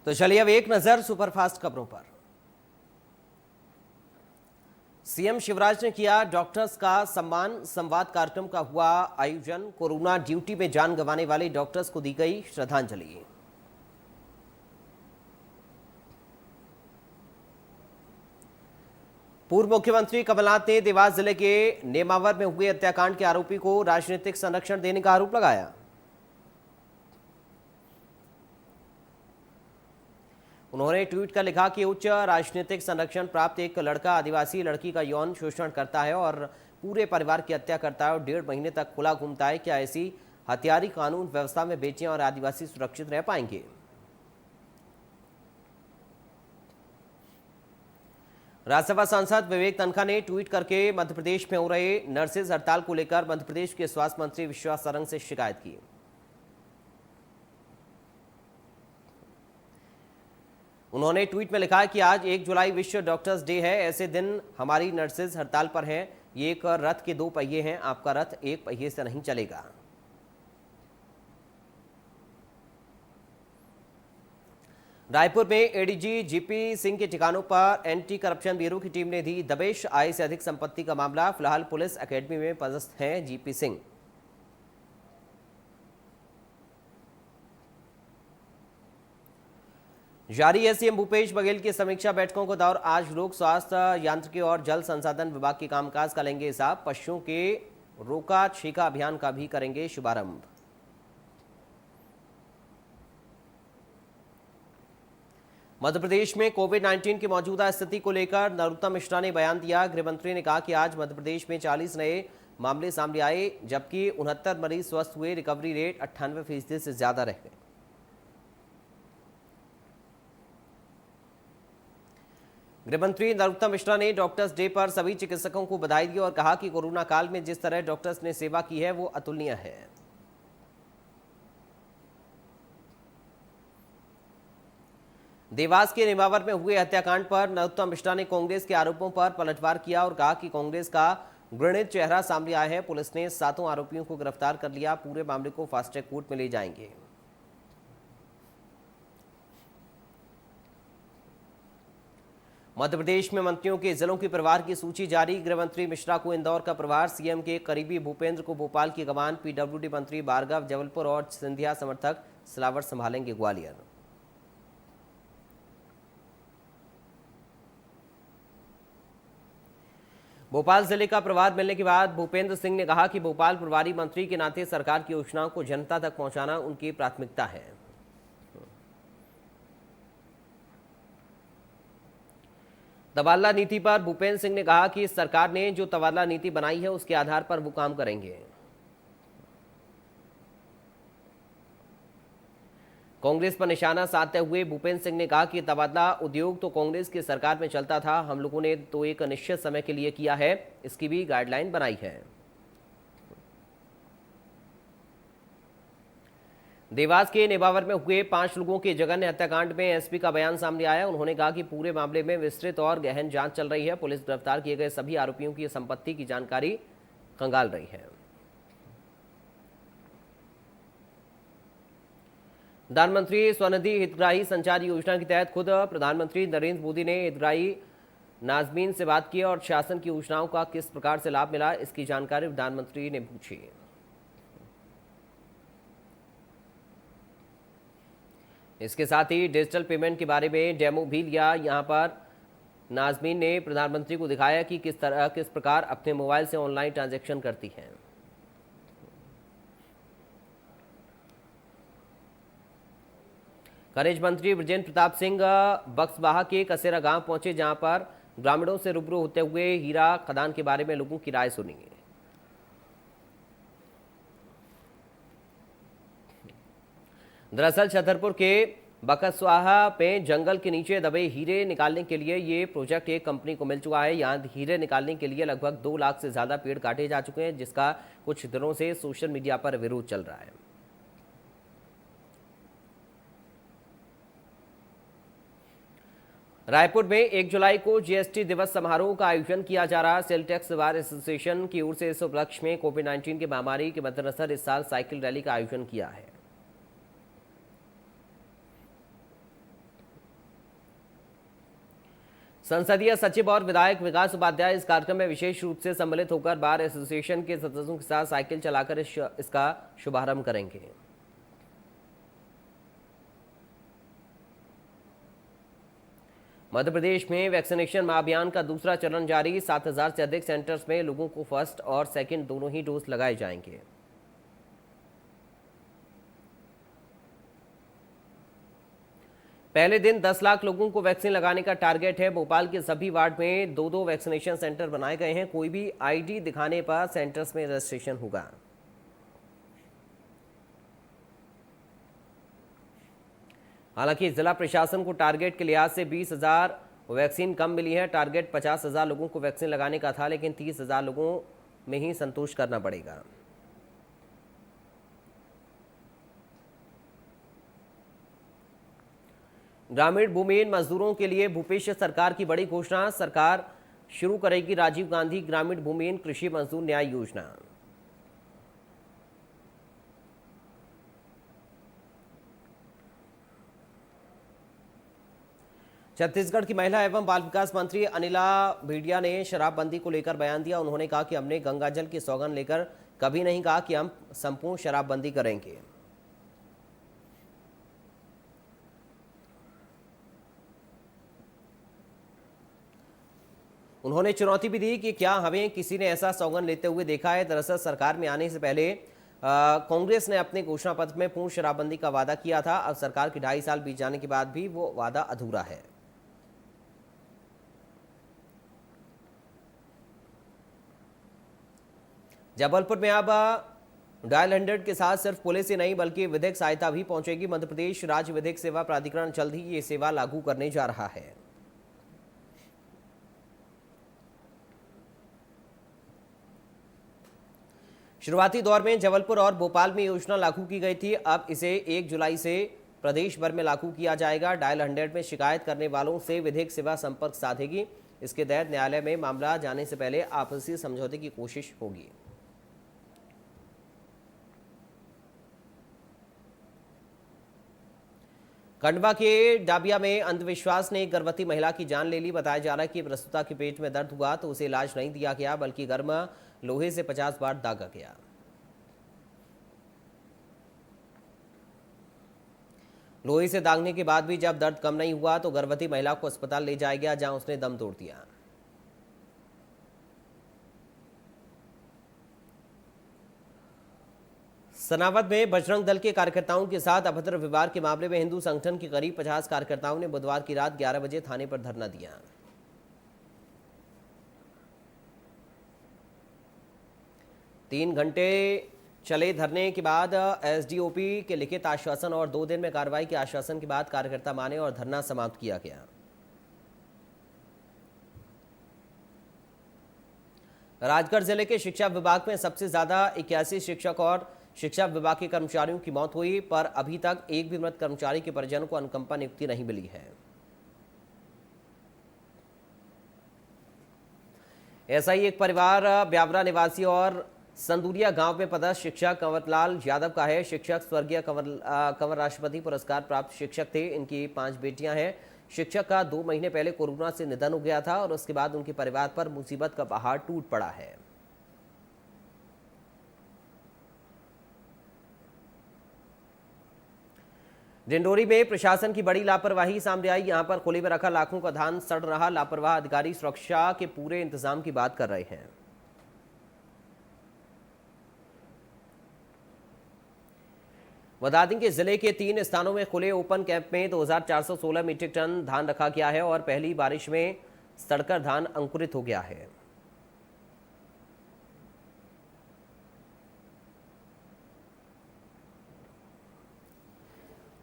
तो चलिए अब एक नजर सुपरफास्ट खबरों पर। सीएम शिवराज ने किया डॉक्टर्स का सम्मान। संवाद कार्यक्रम का हुआ आयोजन। कोरोना ड्यूटी में जान गंवाने वाले डॉक्टर्स को दी गई श्रद्धांजलि। पूर्व मुख्यमंत्री कमलनाथ ने देवास जिले के नेमावर में हुए हत्याकांड के आरोपी को राजनीतिक संरक्षण देने का आरोप लगाया। उन्होंने ट्वीट कर लिखा कि उच्च राजनीतिक संरक्षण प्राप्त एक लड़का आदिवासी लड़की का यौन शोषण करता है और पूरे परिवार की हत्या करता है और 1.5 महीने तक खुला घूमता है। क्या ऐसी हत्यारी कानून व्यवस्था में बेटियां और आदिवासी सुरक्षित रह पाएंगे? राज्यसभा सांसद विवेक तन्खा ने ट्वीट करके मध्य प्रदेश में हो रहे नर्सेज हड़ताल को लेकर मध्य प्रदेश के स्वास्थ्य मंत्री विश्वास सरंग से शिकायत की। उन्होंने ट्वीट में लिखा कि आज 1 जुलाई विश्व डॉक्टर्स डे है। ऐसे दिन हमारी नर्सेज हड़ताल पर हैं। ये एक रथ के 2 पहिए हैं। आपका रथ एक पहिए से नहीं चलेगा। रायपुर में एडीजी जीपी सिंह के ठिकानों पर एंटी करप्शन ब्यूरो की टीम ने दी दबिश। आय से अधिक संपत्ति का मामला। फिलहाल पुलिस एकेडमी में पदस्थ हैं जीपी सिंह। जारी है सीएम भूपेश बघेल की समीक्षा बैठकों का दौर। आज लोक स्वास्थ्य यांत्रिकी और जल संसाधन विभाग के कामकाज का लेंगे हिसाब। पशुओं के रोका छीका अभियान का भी करेंगे शुभारंभ। मध्य प्रदेश में कोविड-19 की मौजूदा स्थिति को लेकर नरोत्तम मिश्रा ने बयान दिया। गृह मंत्री ने कहा कि आज मध्य प्रदेश में 40 नए मामले सामने आए, जबकि 69 मरीज स्वस्थ हुए। रिकवरी रेट 98% से ज्यादा रह गए। गृहमंत्री नरोत्तम मिश्रा ने डॉक्टर्स डे पर सभी चिकित्सकों को बधाई दी और कहा कि कोरोना काल में जिस तरह डॉक्टर्स ने सेवा की है वो अतुलनीय है। देवास के नेमावर में हुए हत्याकांड पर नरोत्तम मिश्रा ने कांग्रेस के आरोपों पर पलटवार किया और कहा कि कांग्रेस का घृणित चेहरा सामने आया है। पुलिस ने 7 आरोपियों को गिरफ्तार कर लिया। पूरे मामले को फास्ट ट्रैक कोर्ट में ले जाएंगे। मध्य प्रदेश में मंत्रियों के जिलों के प्रभार की सूची जारी। गृह मंत्री मिश्रा को इंदौर का प्रभार, सीएम के करीबी भूपेंद्र को भोपाल की कमान, पीडब्ल्यूडी मंत्री भार्गव जबलपुर और सिंधिया समर्थक सिलावट संभालेंगे ग्वालियर। भोपाल जिले का प्रभार मिलने के बाद भूपेंद्र सिंह ने कहा कि भोपाल प्रभारी मंत्री के नाते सरकार की योजनाओं को जनता तक पहुंचाना उनकी प्राथमिकता है। तबादला नीति पर भूपेंद्र सिंह ने कहा कि सरकार ने जो तबादला नीति बनाई है उसके आधार पर वो काम करेंगे। कांग्रेस पर निशाना साधते हुए भूपेंद्र सिंह ने कहा कि तबादला उद्योग तो कांग्रेस की सरकार में चलता था। हम लोगों ने तो एक निश्चित समय के लिए किया है, इसकी भी गाइडलाइन बनाई है। देवास के नेमावर में हुए 5 लोगों के जघन्य हत्याकांड में एसपी का बयान सामने आया। उन्होंने कहा कि पूरे मामले में विस्तृत और गहन जांच चल रही है। पुलिस गिरफ्तार किए गए सभी आरोपियों की संपत्ति की जानकारी खंगाल रही है। प्रधानमंत्री स्वनिधि हितग्राही संचार योजना के तहत खुद प्रधानमंत्री नरेंद्र मोदी ने हितग्राही नाजमीन से बात की और शासन की योजनाओं का किस प्रकार से लाभ मिला, इसकी जानकारी प्रधानमंत्री ने पूछी। इसके साथ ही डिजिटल पेमेंट के बारे में डेमो भी लिया। यहां पर नाजमीन ने प्रधानमंत्री को दिखाया कि किस प्रकार अपने मोबाइल से ऑनलाइन ट्रांजैक्शन करती हैं। खनिज मंत्री बृजेंद्र प्रताप सिंह बक्सवाहा के कसेरा गांव पहुंचे, जहां पर ग्रामीणों से रूबरू होते हुए हीरा खदान के बारे में लोगों की राय सुनी। दरअसल छतरपुर के बकसवाहा पे जंगल के नीचे दबे हीरे निकालने के लिए ये प्रोजेक्ट एक कंपनी को मिल चुका है। यहाँ हीरे निकालने के लिए लगभग 2 लाख से ज्यादा पेड़ काटे जा चुके हैं, जिसका कुछ दिनों से सोशल मीडिया पर विरोध चल रहा है। रायपुर में 1 जुलाई को जीएसटी दिवस समारोह का आयोजन किया जा रहा। सेल टैक्स बार एसोसिएशन की ओर से इस उपलक्ष्य में कोविड-19 की महामारी के मद्देनजर इस साल साइकिल रैली का आयोजन किया है। संसदीय सचिव और विधायक विकास उपाध्याय इस कार्यक्रम में विशेष रूप से सम्मिलित होकर बार एसोसिएशन के सदस्यों के साथ साइकिल चलाकर इसका शुभारंभ करेंगे। मध्य प्रदेश में वैक्सीनेशन महाअभियान का दूसरा चरण जारी। 7,000 से अधिक सेंटर्स में लोगों को फर्स्ट और सेकंड दोनों ही डोज लगाए जाएंगे। पहले दिन 10 लाख लोगों को वैक्सीन लगाने का टारगेट है। भोपाल के सभी वार्ड में 2-2 वैक्सीनेशन सेंटर बनाए गए हैं। कोई भी आईडी दिखाने पर सेंटर्स में रजिस्ट्रेशन होगा। हालांकि जिला प्रशासन को टारगेट के लिहाज से 20,000 वैक्सीन कम मिली है। टारगेट 50,000 लोगों को वैक्सीन लगाने का था, लेकिन 30,000 लोगों में ही संतोष करना पड़ेगा। ग्रामीण भूमिहीन मजदूरों के लिए भूपेश सरकार की बड़ी घोषणा। सरकार शुरू करेगी राजीव गांधी ग्रामीण भूमिहीन कृषि मजदूर न्याय योजना। छत्तीसगढ़ की महिला एवं बाल विकास मंत्री अनिला भेड़िया ने शराबबंदी को लेकर बयान दिया। उन्होंने कहा कि हमने गंगाजल की सौगंध लेकर कभी नहीं कहा कि हम संपूर्ण शराबबंदी करेंगे। उन्होंने चुनौती भी दी कि क्या हमें किसी ने ऐसा सौगंध लेते हुए देखा है। दरअसल सरकार में आने से पहले कांग्रेस ने अपने घोषणा पत्र में पूर्ण शराबबंदी का वादा किया था। अब सरकार के 2.5 साल बीत जाने के बाद भी वो वादा अधूरा है। जबलपुर में अब डायल 100 के साथ सिर्फ पुलिस ही नहीं बल्कि विधिक सहायता भी पहुंचेगी। मध्य प्रदेश राज्य विधिक सेवा प्राधिकरण जल्द ही ये सेवा लागू करने जा रहा है। शुरुआती दौर में जबलपुर और भोपाल में योजना लागू की गई थी। अब इसे 1 जुलाई से प्रदेश भर में लागू किया जाएगा। डायल 100 में शिकायत करने वालों से विधिक सेवा संपर्क साधेगी। इसके तहत न्यायालय में मामला जाने से पहले आपसी समझौते की कोशिश होगी। खंडवा के डाबिया में अंधविश्वास ने एक गर्भवती महिला की जान ले ली। बताया जा रहा है कि प्रसूता के पेट में दर्द हुआ तो उसे इलाज नहीं दिया गया, बल्कि गर्म लोहे से 50 बार दागा गया। लोहे से दागने के बाद भी जब दर्द कम नहीं हुआ तो गर्भवती महिला को अस्पताल ले जाया गया, जहां उसने दम तोड़ दिया। सनावद में बजरंग दल के कार्यकर्ताओं के साथ अभद्र व्यवहार के मामले में हिंदू संगठन के करीब 50 कार्यकर्ताओं ने बुधवार की रात 11 बजे थाने पर धरना दिया। 3 घंटे चले धरने के बाद एसडीओपी के लिखित आश्वासन और 2 दिन में कार्रवाई के आश्वासन के बाद कार्यकर्ता माने और धरना समाप्त किया गया। राजगढ़ जिले के शिक्षा विभाग में सबसे ज्यादा 81 शिक्षक और शिक्षा विभाग के कर्मचारियों की मौत हुई, पर अभी तक एक भी मृत कर्मचारी के परिजनों को अनुकंपा नियुक्ति नहीं मिली है। ऐसा ही एक परिवार ब्यावरा निवासी और संदूरिया गांव में पदस्थ शिक्षक कंवरलाल यादव का है। शिक्षक स्वर्गीय कंवर राष्ट्रपति पुरस्कार प्राप्त शिक्षक थे। इनकी 5 बेटियां हैं। शिक्षक का 2 महीने पहले कोरोना से निधन हो गया था और उसके बाद उनके परिवार पर मुसीबत का पहाड़ टूट पड़ा है। डिंडोरी में प्रशासन की बड़ी लापरवाही सामने आई। यहां पर खुले में रखा लाखों का धान सड़ रहा। लापरवाह अधिकारी सुरक्षा के पूरे इंतजाम की बात कर रहे हैं। बता दें कि जिले के 3 स्थानों में खुले ओपन कैंप में 2416 मीट्रिक टन धान रखा गया है और पहली बारिश में सड़कर धान अंकुरित हो गया है।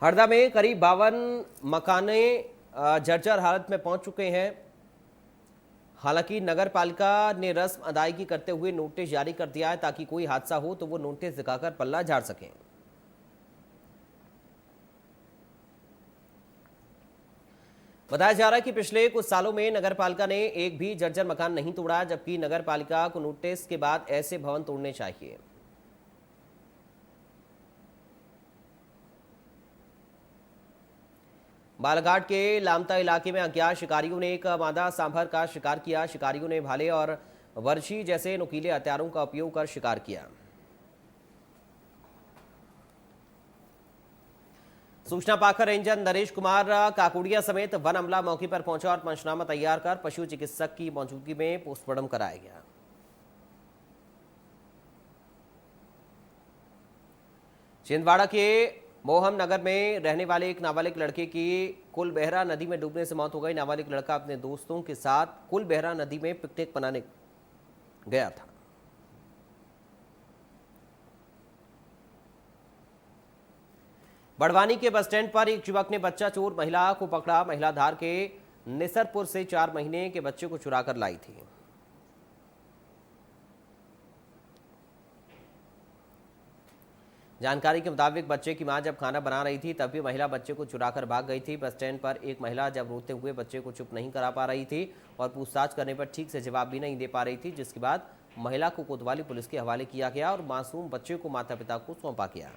हरदा में करीब 52 मकाने जर्जर हालत में पहुंच चुके हैं। हालांकि नगर पालिका ने रस्म अदायगी करते हुए नोटिस जारी कर दिया है ताकि कोई हादसा हो तो वो नोटिस दिखाकर पल्ला झाड़ सकें। बताया जा रहा है कि पिछले कुछ सालों में नगर पालिका ने एक भी जर्जर मकान नहीं तोड़ा, जबकि नगर पालिका को नोटिस के बाद ऐसे भवन तोड़ने चाहिए। बालाघाट के लामता इलाके में अज्ञात शिकारियों ने एक मादा सांभर का शिकार किया। शिकारियों ने भाले और वर्षी जैसे नुकीले हथियारों का उपयोग कर शिकार किया। सूचना पाकर रेंजर नरेश कुमार काकुड़िया समेत वन अमला मौके पर पहुंचा और पंचनामा तैयार कर पशु चिकित्सक की मौजूदगी में पोस्टमार्टम कराया गया। छिंदवाड़ा के मोहम नगर में रहने वाले एक नाबालिग लड़के की कुलबेहरा नदी में डूबने से मौत हो गई। नाबालिग लड़का अपने दोस्तों के साथ कुलबेहरा नदी में पिकनिक मनाने गया था। बड़वानी के बस स्टैंड पर एक युवक ने बच्चा चोर महिला को पकड़ा। महिला धार के निसरपुर से 4 महीने के बच्चे को चुरा कर लाई थी। जानकारी के मुताबिक बच्चे की मां जब खाना बना रही थी तभी महिला बच्चे को चुराकर भाग गई थी। बस स्टैंड पर एक महिला जब रोते हुए बच्चे को चुप नहीं करा पा रही थी और पूछताछ करने पर ठीक से जवाब भी नहीं दे पा रही थी, जिसके बाद महिला को कोतवाली पुलिस के हवाले किया गया और मासूम बच्चे को माता पिता को सौंपा गया।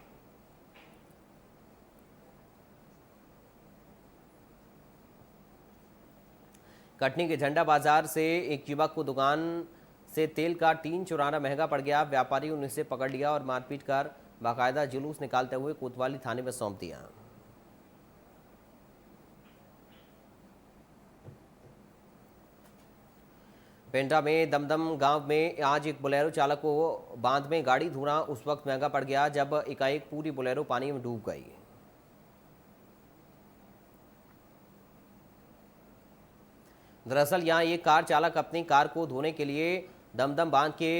कटनी के झंडा बाजार से एक युवक को दुकान से तेल का टीन चुराना महंगा पड़ गया। व्यापारियों ने उसे पकड़ लिया और मारपीट कर बाकायदा जुलूस निकालते हुए कोतवाली थाने में सौंप दिया। पेंड्रा में दमदम गांव में आज एक बोलेरो चालक को बांध में गाड़ी धोना उस वक्त महंगा पड़ गया जब एकाएक पूरी बोलेरो पानी में डूब गई। दरअसल यहां एक कार चालक अपनी कार को धोने के लिए दमदम बांध के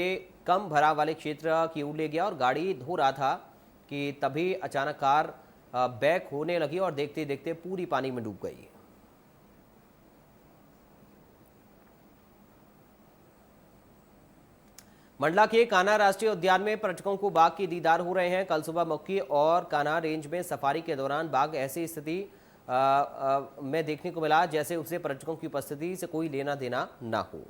कम भराव वाले क्षेत्र की ओर ले गया और गाड़ी धो रहा था कि तभी अचानक कार बैक होने लगी और देखते देखते पूरी पानी में डूब गई। मंडला के कान्हा राष्ट्रीय उद्यान में पर्यटकों को बाघ के दीदार हो रहे हैं। कल सुबह मक्की और कान्हा रेंज में सफारी के दौरान बाघ ऐसी स्थिति में देखने को मिला जैसे उसे पर्यटकों की उपस्थिति से कोई लेना देना ना हो।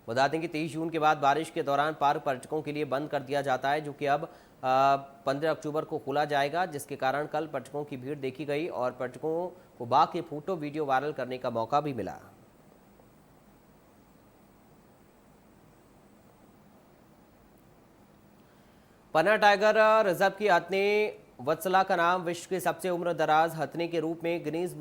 बता दें कि 23 जून के बाद बारिश के दौरान पार्क पर्यटकों के लिए बंद कर दिया जाता है, जो कि अब 15 अक्टूबर को खोला जाएगा, जिसके कारण कल पर्यटकों की भीड़ देखी गई और पर्यटकों को बाघ के फोटो वीडियो वायरल करने का मौका भी मिला। पन्ना टाइगर रिजर्व की हथनी वत्सला का नाम विश्व के सबसे उम्र दराज हथनी के रूप में गिनीज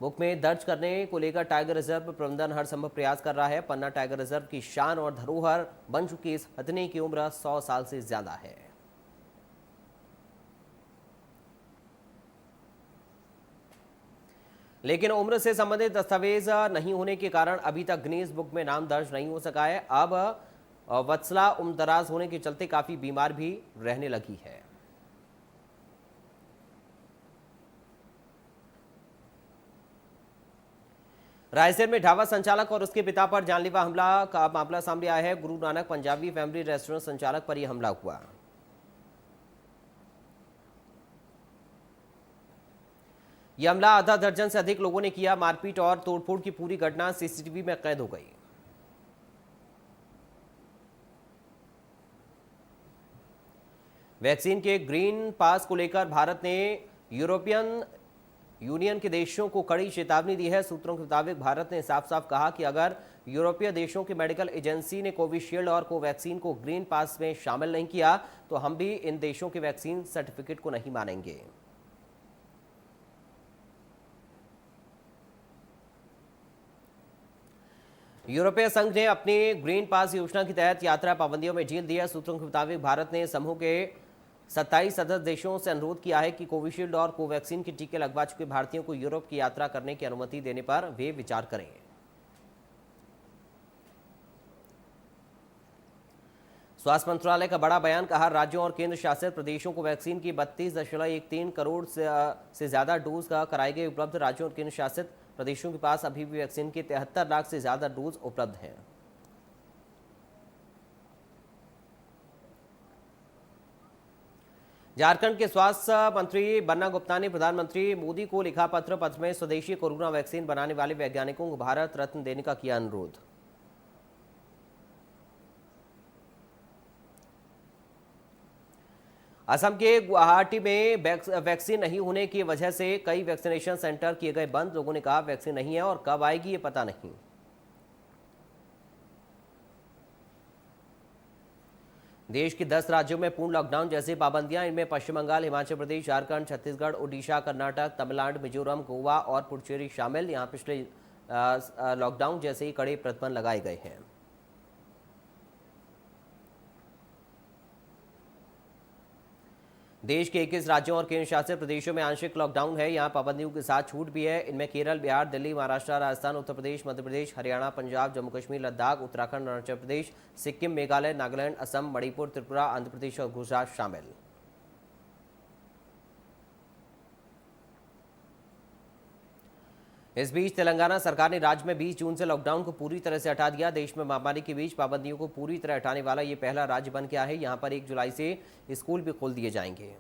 बुक में दर्ज करने को लेकर टाइगर रिजर्व प्रबंधन हर संभव प्रयास कर रहा है। पन्ना टाइगर रिजर्व की शान और धरोहर बन चुकी इस हथनी की उम्र 100 साल से ज्यादा है। लेकिन उम्र से संबंधित दस्तावेज नहीं होने के कारण अभी तक गिनीज बुक में नाम दर्ज नहीं हो सका है। अब वत्सला उम्रदराज होने के चलते काफी बीमार भी रहने लगी है। रायसेन में ढाबा संचालक और उसके पिता पर जानलेवा हमला का मामला सामने आया है। गुरु नानक पंजाबी फैमिली रेस्टोरेंट संचालक पर यह हमला हुआ। यह हमला आधा दर्जन से अधिक लोगों ने किया। मारपीट और तोड़फोड़ की पूरी घटना सीसीटीवी में कैद हो गई। वैक्सीन के ग्रीन पास को लेकर भारत ने यूरोपियन यूनियन के देशों को कड़ी चेतावनी दी है। सूत्रों के मुताबिक भारत ने साफ साफ कहा कि अगर यूरोपीय देशों की मेडिकल एजेंसी ने कोविशील्ड और कोवैक्सीन को ग्रीन पास में शामिल नहीं किया तो हम भी इन देशों के वैक्सीन सर्टिफिकेट को नहीं मानेंगे। यूरोपीय संघ ने अपनी ग्रीन पास योजना के तहत यात्रा पाबंदियों में ढील दी है। सूत्रों के मुताबिक भारत ने समूह के 27 सदस्य देशों से अनुरोध किया है कि कोविशील्ड और कोवैक्सीन के टीके लगवा चुके भारतीयों को यूरोप की यात्रा करने की अनुमति देने पर वे विचार करें। स्वास्थ्य मंत्रालय का बड़ा बयान, कहा राज्यों और केंद्र शासित प्रदेशों को वैक्सीन की 32.13 करोड़ से ज्यादा डोज का कराई गई उपलब्ध। राज्यों और केंद्र शासित प्रदेशों के पास अभी भी वैक्सीन के 73 लाख से ज्यादा डोज उपलब्ध हैं। झारखंड के स्वास्थ्य मंत्री बन्ना गुप्ता ने प्रधानमंत्री मोदी को लिखा पत्र में स्वदेशी कोरोना वैक्सीन बनाने वाले वैज्ञानिकों को भारत रत्न देने का किया अनुरोध। असम के गुवाहाटी में वैक्सीन नहीं होने की वजह से कई वैक्सीनेशन सेंटर किए गए बंद। लोगों ने कहा वैक्सीन नहीं है और कब आएगी ये पता नहीं। देश के 10 राज्यों में पूर्ण लॉकडाउन जैसी पाबंदियां, इनमें पश्चिम बंगाल, हिमाचल प्रदेश, झारखंड, छत्तीसगढ़, ओडिशा, कर्नाटक, तमिलनाडु, मिजोरम, गोवा और पुडुचेरी शामिल। यहां पिछले लॉकडाउन जैसे ही कड़े प्रतिबंध लगाए गए हैं। देश के 21 राज्यों और केंद्र शासित प्रदेशों में आंशिक लॉकडाउन है। यहां पाबंदियों के साथ छूट भी है। इनमें केरल, बिहार, दिल्ली, महाराष्ट्र, राजस्थान, उत्तर प्रदेश, मध्य प्रदेश, हरियाणा, पंजाब, जम्मू कश्मीर, लद्दाख, उत्तराखंड, अरुणाचल प्रदेश, सिक्किम, मेघालय, नागालैंड, असम, मणिपुर, त्रिपुरा, आंध्र प्रदेश और गुजरात शामिल। इस बीच तेलंगाना सरकार ने राज्य में 20 जून से लॉकडाउन को पूरी तरह से हटा दिया। देश में महामारी के बीच पाबंदियों को पूरी तरह हटाने वाला ये पहला राज्य बन गया है। यहां पर 1 जुलाई से स्कूल भी खोल दिए जाएंगे।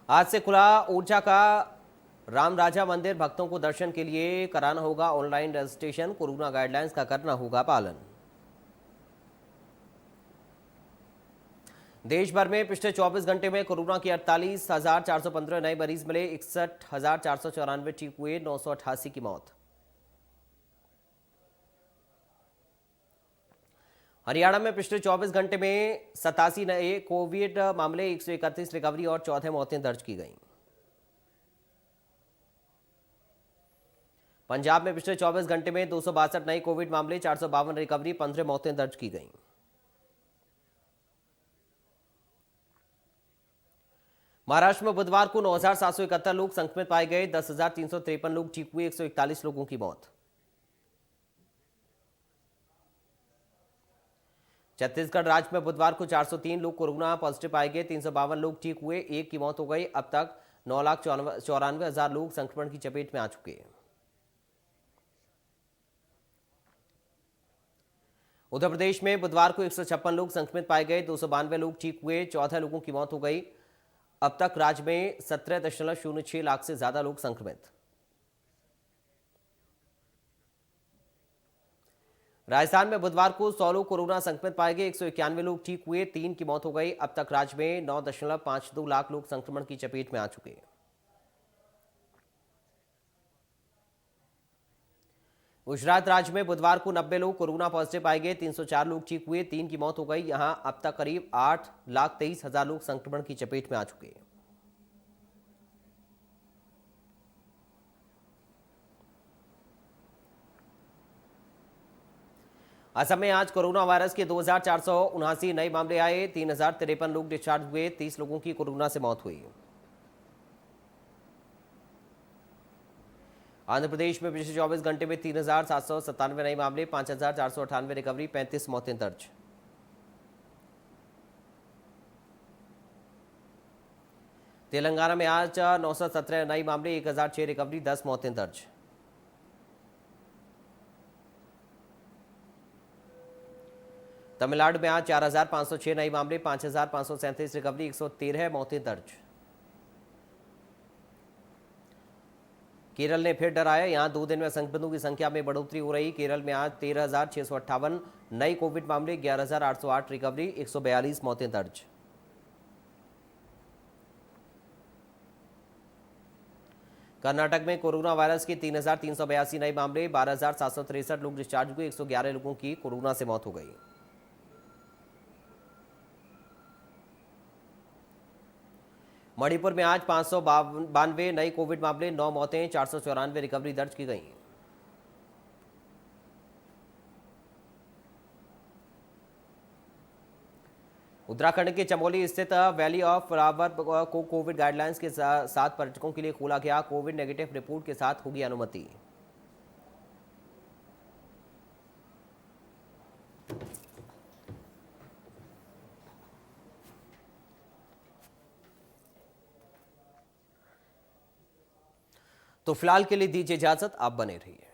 आज से खुला ऊर्जा का राम राजा मंदिर। भक्तों को दर्शन के लिए कराना होगा ऑनलाइन रजिस्ट्रेशन। कोरोना गाइडलाइंस का करना होगा पालन। देश भर में पिछले 24 घंटे में कोरोना के 48,415 नए मरीज मिले। 61,494 ठीक हुए। 988 की मौत। हरियाणा में पिछले 24 घंटे में 87 नए कोविड मामले, 131 रिकवरी और 14 मौतें दर्ज की गईं। पंजाब में पिछले 24 घंटे में 262 नए कोविड मामले, 452 रिकवरी, 15 मौतें दर्ज की गईं। महाराष्ट्र में बुधवार को 9,771 लोग संक्रमित पाए गए। 10,353 लोग ठीक हुए। 141 लोगों की मौत। छत्तीसगढ़ राज्य में बुधवार को 403 लोग कोरोना पॉजिटिव पाए गए। 352 लोग ठीक हुए। एक की मौत हो गई। अब तक 9,94,000 लोग संक्रमण की चपेट में आ चुके हैं। उत्तर प्रदेश में बुधवार को 156 लोग संक्रमित पाए गए। 292 लोग ठीक हुए। 14 लोगों की मौत हो गई। अब तक राज्य में 17.06 लाख से ज्यादा लोग संक्रमित। राजस्थान में बुधवार को 100 लोग कोरोना संक्रमित पाए गए। 191 लोग ठीक हुए। 3 की मौत हो गई। अब तक राज्य में 9.52 लाख लोग संक्रमण की चपेट में आ चुके हैं। गुजरात राज्य में बुधवार को 90 लोग कोरोना पॉजिटिव पाए गए। 304 लोग ठीक हुए। 3 की मौत हो गई। यहां अब तक करीब 8,23,000 लोग संक्रमण की चपेट में आ चुके हैं। असम में आज कोरोना वायरस के 2,479 नए मामले आए। 3,053 लोग डिस्चार्ज हुए। 30 लोगों की कोरोना से मौत हुई। आंध्र प्रदेश में पिछले 24 घंटे में 3,797 नए मामले, 5,498 रिकवरी, 35 मौतें दर्ज। तेलंगाना में आज 917 नए मामले, 1,006 रिकवरी, 10 मौतें दर्ज। तमिलनाडु में आज 4,506 नए मामले, 5,537 रिकवरी, 113 मौतें दर्ज। केरल ने फिर डराया। यहां 2 दिन में संक्रमितों की संख्या में बढ़ोतरी हो रही। केरल में आज 13,658 नए कोविड मामले, 11,808 रिकवरी, 142 मौतें दर्ज। कर्नाटक में कोरोना वायरस के 3,382 नए मामले, 12,763 लोग डिस्चार्ज हुए। 111 लोगों की कोरोना से मौत हो गई। मणिपुर में आज 592 नए कोविड मामले, 9 मौतें, 494 रिकवरी दर्ज की गई। उत्तराखंड के चमोली स्थित वैली ऑफ फ्लावर को कोविड गाइडलाइंस के साथ पर्यटकों के लिए खोला गया। कोविड नेगेटिव रिपोर्ट के साथ होगी अनुमति। तो फिलहाल के लिए दीजिए इजाजत। आप बने रहिए।